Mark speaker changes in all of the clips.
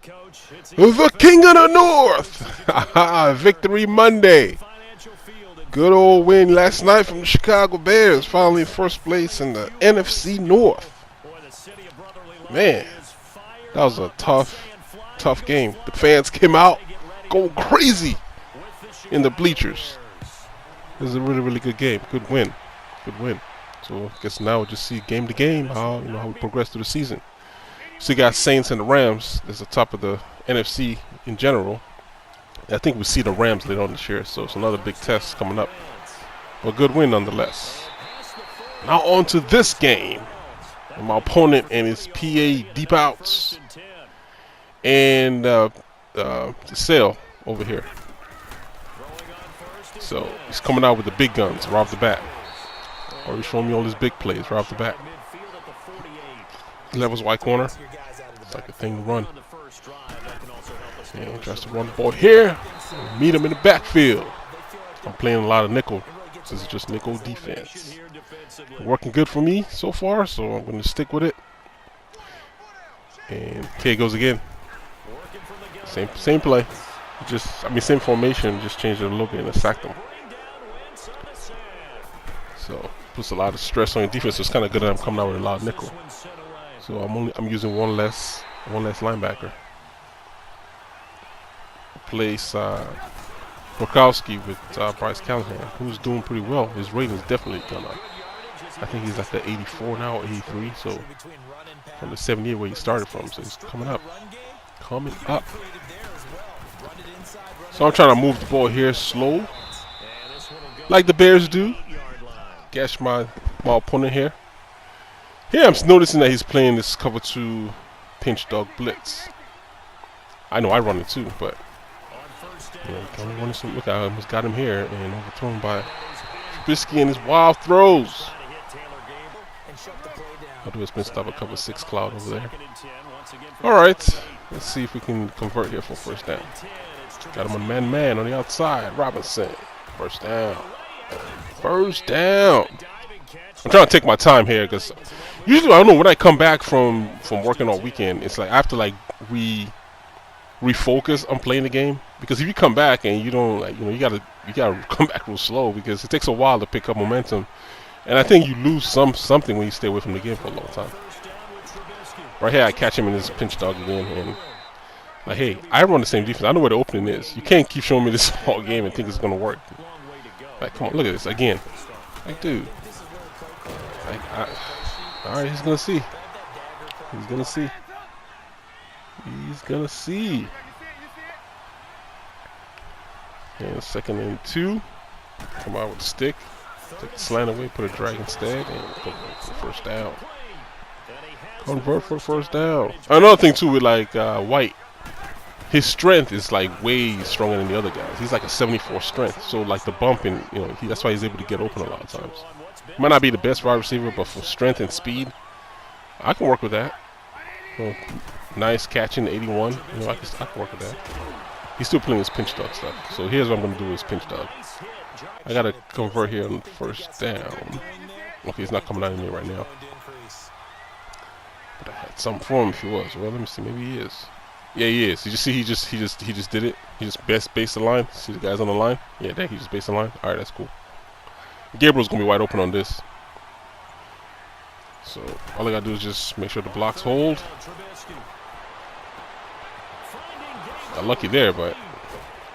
Speaker 1: The King of the North. Victory Monday. Good old win last night from the Chicago Bears. Finally in first place in the NFC North. Man, that was a tough game. The fans came out going crazy in the bleachers. It was a really good game. Good win. So I guess now we'll just see game to game how we progress through the season. So you got Saints and the Rams. That's the top of the NFC in general. I think we see the Rams later on this year, so it's another big test coming up. But good win nonetheless. Now on to this game. And my opponent and his PA deep outs. And the sale over here. So he's coming out with the big guns right off the bat. Already showing me all his big plays right off the bat. Levels wide corner. It's like a thing to run. And tries to run the ball here. Meet him in the backfield. I'm playing a lot of nickel. This is just nickel defense. Working good for me so far, so I'm going to stick with it. And here it goes again. Same play. Same formation. Just changed it a little bit and I sacked him. So puts a lot of stress on your defense. So it's kind of good that I'm coming out with a lot of nickel. So I'm using one less linebacker. Replace Brokowski with Bryce Callahan, who's doing pretty well. His rating's definitely gone up. I think he's like the 84 now, or 83. So from the 78 where he started from, so he's coming up. So I'm trying to move the ball here slow, like the Bears do. Gash my opponent here. Here I'm noticing that he's playing this cover 2 pinch dog blitz. I know I run it too, but look, I almost got him here and overthrown by Trubisky and his wild throws. I'll do a spin stop, a cover 6 cloud over there. Alright, let's see if we can convert here for first down. Got him on man on the outside. Robinson, first down. I'm trying to take my time here because usually I don't know when I come back from working all weekend. It's like I have to like refocus on playing the game, because if you come back and you don't you gotta come back real slow, because it takes a while to pick up momentum, and I think you lose something when you stay away from the game for a long time. Right here I catch him in his pinch dog again, and like, hey, I run the same defense. I know where the opening is. You can't keep showing me this whole game and think it's gonna work. Like, come on, look at this again. Like, dude. Alright, he's gonna see. He's gonna see. And 2nd and 2. Come out with the stick. Take the slant away, put a drag instead, and go for the first down. Convert for the first down. Another thing too with like White, his strength is like way stronger than the other guys. He's like a 74 strength, so like the bumping, that's why he's able to get open a lot of times. Might not be the best wide receiver, but for strength and speed, I can work with that. Nice catching, 81. I can work with that. He's still playing his pinch dog stuff. So here's what I'm going to do with his pinch dog. I got to convert here on first down. Okay, he's not coming out of me right now. But I had something for him if he was. Well, let me see. Maybe he is. Yeah, he is. You just see, he just did it. He just based the line. See the guys on the line? Yeah, he just based the line. All right, that's cool. Gabriel's going to be wide open on this. So all I got to do is just make sure the blocks hold. Got lucky there, but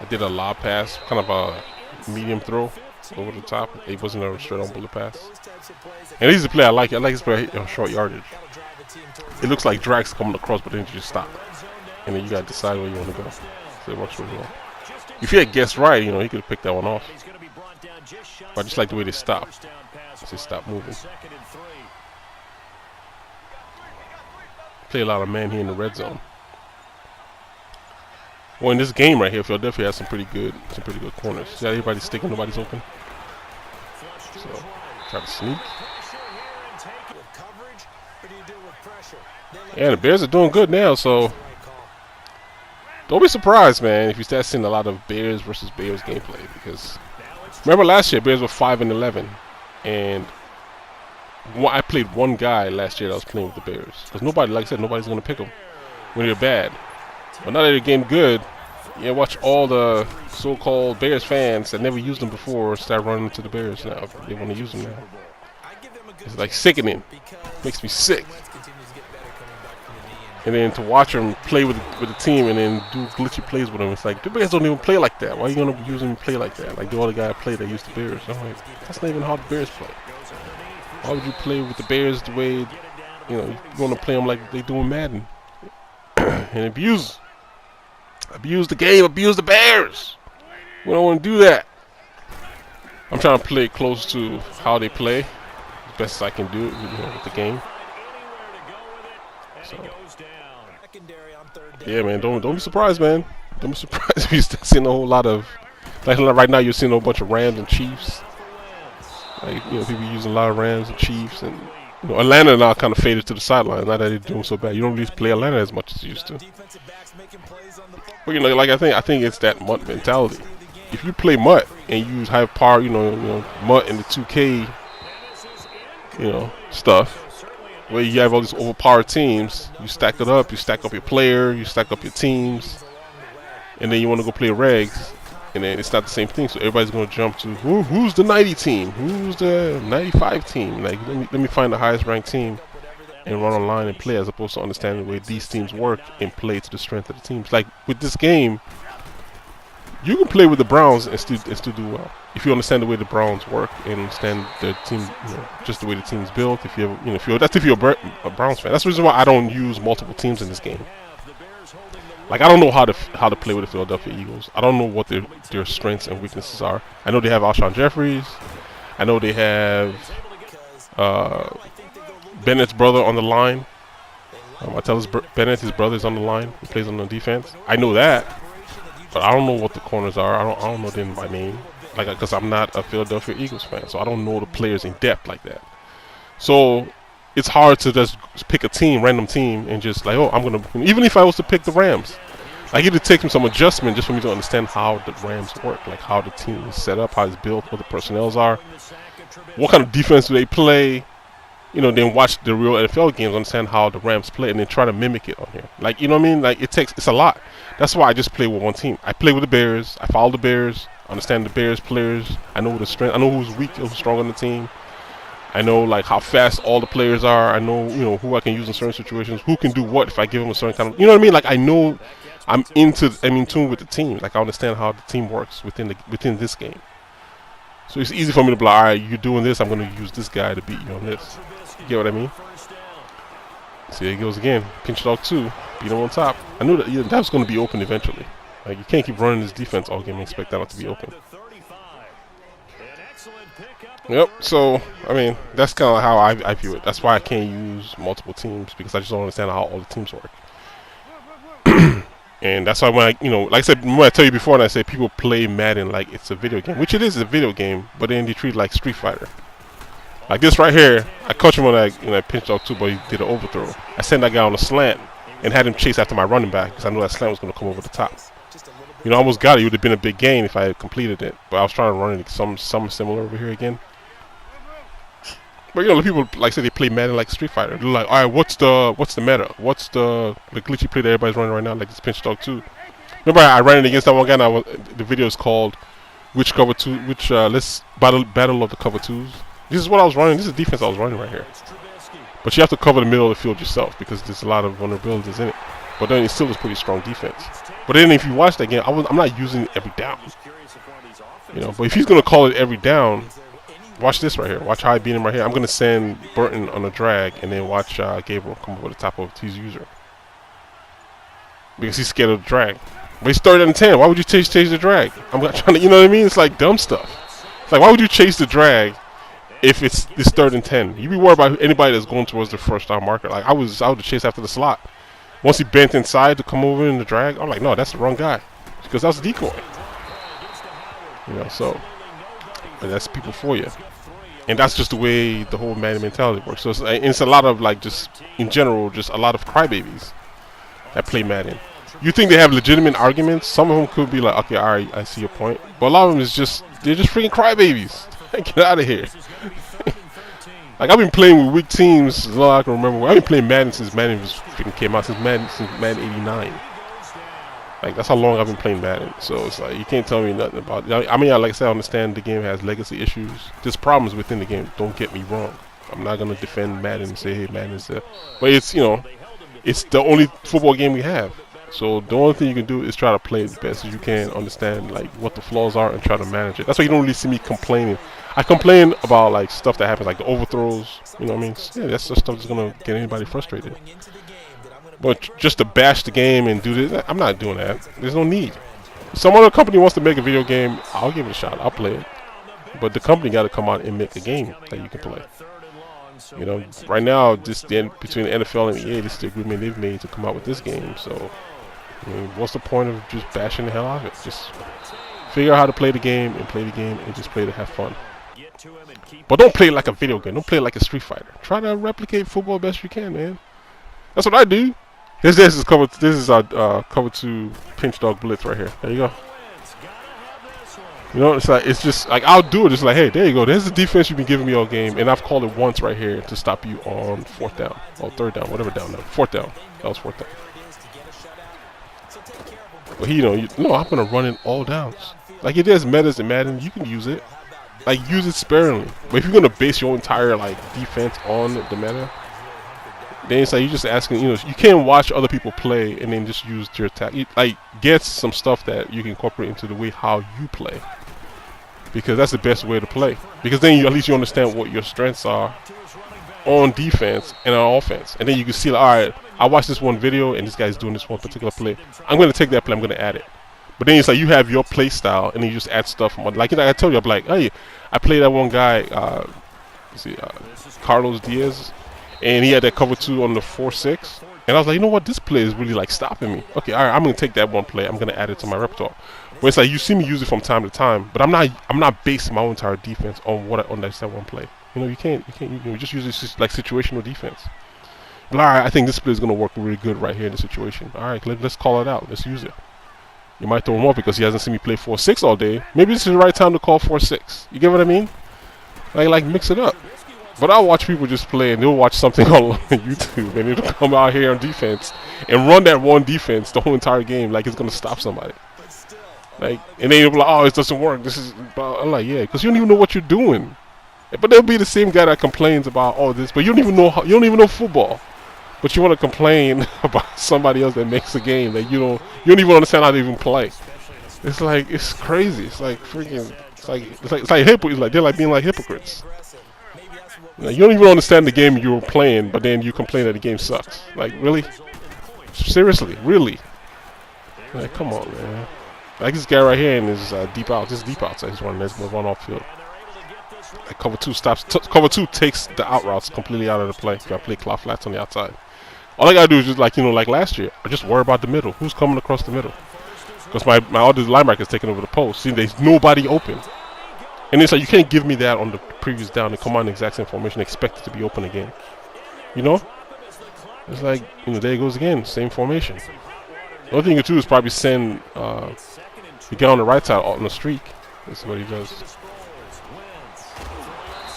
Speaker 1: I did a lob pass, kind of a medium throw over the top. It wasn't a straight on bullet pass. And he's a player I like. I like his play on short yardage. It looks like drag's coming across, but then you just stop. And then you got to decide where you want to go. So it works really well. If he had guessed right, he could have picked that one off. But I just like the way they stop. Just stop moving. Play a lot of man here in the red zone. Well, in this game right here, Philadelphia has some pretty good corners. See how everybody's sticking, nobody's open. So try to sneak. Yeah, the Bears are doing good now, so don't be surprised, man, if you start seeing a lot of Bears versus Bears gameplay. Because remember last year, Bears were 5-11, and I played one guy last year that was playing with the Bears. Because nobody, like I said, nobody's going to pick them when they're bad. But now that they're getting good, yeah, watch all the so-called Bears fans that never used them before start running to the Bears now. They want to use them now. It's like sickening. Makes me sick. And then to watch them play with the team and then do glitchy plays with them, it's like the Bears don't even play like that. Why are you gonna use them to play like that? Like the other guy play that used the Bears. I'm like, that's not even how the Bears play. Why would you play with the Bears the way, you know, you want to play them like they do in Madden and abuse the game, abuse the Bears? We don't want to do that. I'm trying to play close to how they play, as best as I can do it, you know, with the game. So, yeah, man, don't be surprised, man. Don't be surprised if you start seeing a whole lot of, like right now, you're seeing a whole bunch of Rams and Chiefs. Like, you know, people using a lot of Rams and Chiefs, and you know, Atlanta now kind of faded to the sideline. Not that they're doing so bad. You don't really play Atlanta as much as you used to. But you know, like I think it's that MUT mentality. If you play MUT and you use high power, you know, MUT and the 2K, you know, stuff, where you have all these overpowered teams, you stack it up, you stack up your player, you stack up your teams, and then you want to go play regs, and then it's not the same thing. So everybody's going to jump to who's the 90 team, who's the 95 team. Like let me find the highest ranked team and run online and play, as opposed to understanding the way these teams work and play to the strength of the teams. Like with this game, you can play with the Browns and still do well if you understand the way the Browns work and understand the team, you know, just the way the team's built. If you ever, you know, if you're a Browns fan, that's the reason why I don't use multiple teams in this game. Like I don't know how to play with the Philadelphia Eagles. I don't know what their strengths and weaknesses are. I know they have Alshon Jeffries. I know they have Bennett's brother on the line. Martellus Bennett, his brother, is on the line. He plays on the defense. I know that. But I don't know what the corners are. I don't know them by name, like, because I'm not a Philadelphia Eagles fan, so I don't know the players in depth like that. So it's hard to just pick a team, random team, and just like, oh, I'm gonna. Even if I was to pick the Rams, like it takes me some adjustment just for me to understand how the Rams work, like how the team is set up, how it's built, what the personnels are, what kind of defense do they play. You know, then watch the real NFL games, understand how the Rams play, and then try to mimic it on here. Like, you know what I mean? Like, it's a lot. That's why I just play with one team. I play with the Bears. I follow the Bears. Understand the Bears players. I know the strength. I know who's weak, who's strong on the team. I know like how fast all the players are. I know, you know, who I can use in certain situations. Who can do what if I give them a certain kind of, you know what I mean? Like I know, I'm in tune with the team. Like I understand how the team works within this game. So it's easy for me to be like, all right, you're doing this. I'm going to use this guy to beat you on this. You get what I mean? See, it goes again. Pinch dog 2. Beat him on top. I knew that that was going to be open eventually. Like, you can't keep running this defense all game and expect that not to be open. Yep, so, I mean, that's kind of how I view it. That's why I can't use multiple teams, because I just don't understand how all the teams work. And that's why when I, you know, like I said, when I tell you before, and I say people play Madden like it's a video game, which it is a video game, but then they treat it like Street Fighter. Like this right here, I caught him when I pinched off 2, but he did an overthrow. I sent that guy on a slant and had him chase after my running back because I knew that slant was going to come over the top. You know, I almost got it. It would have been a big gain if I had completed it, but I was trying to run it something similar over here again. But you know, the people, like I said, they play Madden like Street Fighter. They're like, all right, what's the meta? What's the glitchy play that everybody's running right now, like this pinch dog 2? Remember, I ran it against that one guy. And the video is called "Which Cover 2? Which Let's Battle of the Cover 2s." This is what I was running. This is the defense I was running right here. But you have to cover the middle of the field yourself because there's a lot of vulnerabilities in it. But then it still is pretty strong defense. But then if you watch that game, I'm not using it every down. You know, but if he's gonna call it every down, watch this right here. Watch how I beat him right here. I'm gonna send Burton on a drag and then watch Gabriel come over the top of his user because he's scared of the drag. But he's 3rd and 10. Why would you chase the drag? I'm not trying to, you know what I mean? It's like dumb stuff. It's like, why would you chase the drag if it's 3rd and 10? You be worried about anybody that's going towards the first down marker. Like I would chase after the slot. Once he bent inside to come over in the drag, I'm like, no, that's the wrong guy because that's a decoy. You know, so and that's people for you, and that's just the way the whole Madden mentality works. So it's a lot of like just in general, just a lot of crybabies that play Madden. You think they have legitimate arguments? Some of them could be like, okay, all right, I see your point, but a lot of them is just they're just freaking crybabies. Get out of here. Like I've been playing with weak teams as long as I can remember. I've been playing Madden since Madden freaking came out, since Madden 89. Like, that's how long I've been playing Madden. So it's like, you can't tell me nothing about it. I mean, like I said, I understand the game has legacy issues. There's problems within the game. Don't get me wrong. I'm not gonna defend Madden and say, hey, Madden is there. But it's, you know, it's the only football game we have. So the only thing you can do is try to play it the best as you can, understand like what the flaws are, and try to manage it. That's why you don't really see me complaining. I complain about like stuff that happens, like the overthrows. You know what I mean? Yeah, that's the stuff that's gonna get anybody frustrated. But just to bash the game and do this, I'm not doing that. There's no need. If some other company wants to make a video game, I'll give it a shot. I'll play it. But the company got to come out and make a game that you can play. You know, right now, between the NFL and EA, this is the agreement they've made to come out with this game. So, I mean, what's the point of just bashing the hell out of it? Just figure out how to play the game and just play to have fun. But don't play it like a video game. Don't play it like a Street Fighter. Try to replicate football best you can, man. That's what I do. This is cover. This is our cover 2 pinch dog blitz right here. There you go. You know, it's like, it's just like, I'll do it. It's like, hey, there you go. There's the defense you've been giving me all game, and I've called it once right here to stop you on 4th down or 3rd down, whatever down now. 4th down. That was 4th down. But he, I'm gonna run it all downs. Like, if there's metas in Madden, you can use it. Like, use it sparingly. But if you're gonna base your entire like defense on the meta, then it's like you're just asking, you can't watch other people play and then just use your attack. Like, get some stuff that you can incorporate into the way how you play, because that's the best way to play. Because then at least you understand what your strengths are on defense and on offense, and then you can see, like, all right, I watched this one video and this guy's doing this one particular play. I'm going to take that play. I'm going to add it. But then it's like you have your play style, and then you just add stuff. Like, I told you, I'm like, hey, I played that one guy, Carlos Diaz. And he had that cover 2 on the 4-6. And I was like, you know what? This play is really like stopping me. Okay, all right, I'm going to take that one play. I'm going to add it to my repertoire. But it's like you see me use it from time to time. But I'm not basing my whole entire defense on that one play. You can't just use it like situational defense. But all right, I think this play is going to work really good right here in the situation. All right, let's call it out. Let's use it. You might throw him off because he hasn't seen me play 4-6 all day. Maybe this is the right time to call 4-6. You get what I mean? Like mix it up. But I'll watch people just play, and they'll watch something on YouTube, and it'll come out here on defense and run that one defense the whole entire game like it's gonna stop somebody. Like, and then you'll be like, oh, it doesn't work. This is, I'm like, yeah, because you don't even know what you're doing. But they'll be the same guy that complains about all this, but you don't even know football. But you want to complain about somebody else that makes a game that you don't even understand how to even play. It's like, it's crazy. It's like freaking. It's like they're like being like hypocrites. You don't even understand the game you're playing, but then you complain that the game sucks. Like, really? Seriously? Really? Like, come on, man. Like this guy right here in his deep out. This is deep outside. He's running. Let's move on off field. Like, cover 2 stops. Cover 2 takes the out routes completely out of the play. You gotta play cloud flats on the outside. All I gotta do is just like last year, I just worry about the middle. Who's coming across the middle? Because my other linebacker is taking over the post. See, there's nobody open. And it's like, you can't give me that on the previous down and come on the exact same formation and expect it to be open again. You know? It's like, there it goes again, same formation. The only thing you can do is probably send the guy on the right side out on the streak. That's what he does.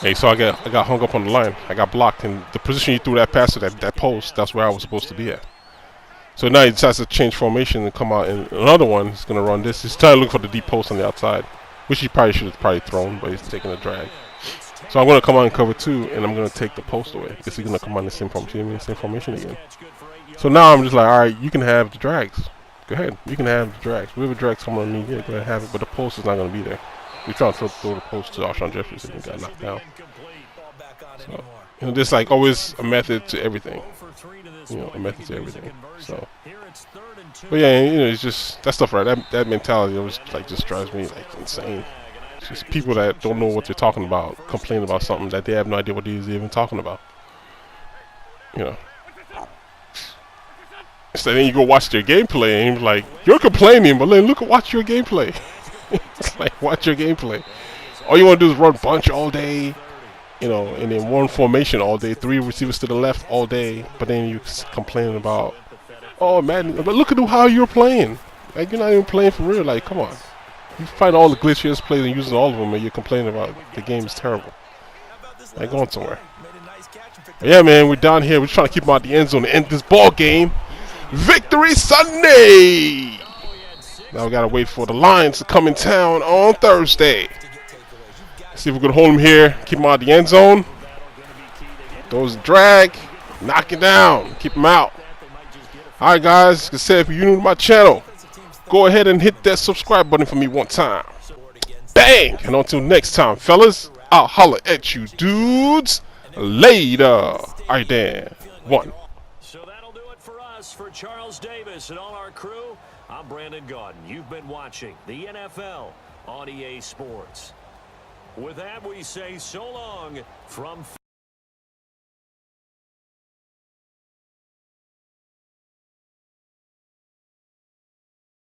Speaker 1: Hey, so I got hung up on the line. I got blocked, and the position he threw that pass to that post, that's where I was supposed to be at. So now he decides to change formation and come out, and another one is going to run this. He's trying to look for the deep post on the outside, which he probably should have thrown, but he's taking a drag. So I'm going to come out in cover 2, and I'm going to take the post away, because he's going to come on the same formation again. So now I'm just like, all right, you can have the drags. Go ahead. You can have the drags. Whoever drags come on me, yeah, go ahead and have it, but the post is not going to be there. We're trying to throw the post to Alshon Jeffries, and he got knocked down. So, there's like always a method to everything. A method to everything. So, but yeah, it's just that stuff, right? That mentality always just drives me like insane. It's just people that don't know what they're talking about, complain about something that they have no idea what they're even talking about. So then you go watch their gameplay, and you're like, you're complaining, but then watch your gameplay. It's like, watch your gameplay. All you want to do is run bunch all day, and then one formation all day, 3 receivers to the left all day, but then you complaining about, oh, Madden, but look at how you're playing. Like, you're not even playing for real. Like, come on. You find all the glitchiest plays and using all of them, and you're complaining about the game is terrible. Like, going somewhere. But yeah, man, we're down here. We're trying to keep them out the end zone to end this ball game. Victory Sunday! Now we gotta wait for the Lions to come in town on Thursday. See if we can hold him here, keep him out of the end zone. Throws a drag, knock it down, keep him out. Alright guys, like I said, if you're new to my channel, go ahead and hit that subscribe button for me one time. Bang! And until next time, fellas, I'll holler at you dudes later. Alright then, one.
Speaker 2: So that'll do it for us. For Charles Davis and all our crew, I'm Brandon Gaudin. You've been watching the NFL on EA Sports. With that, we say so long from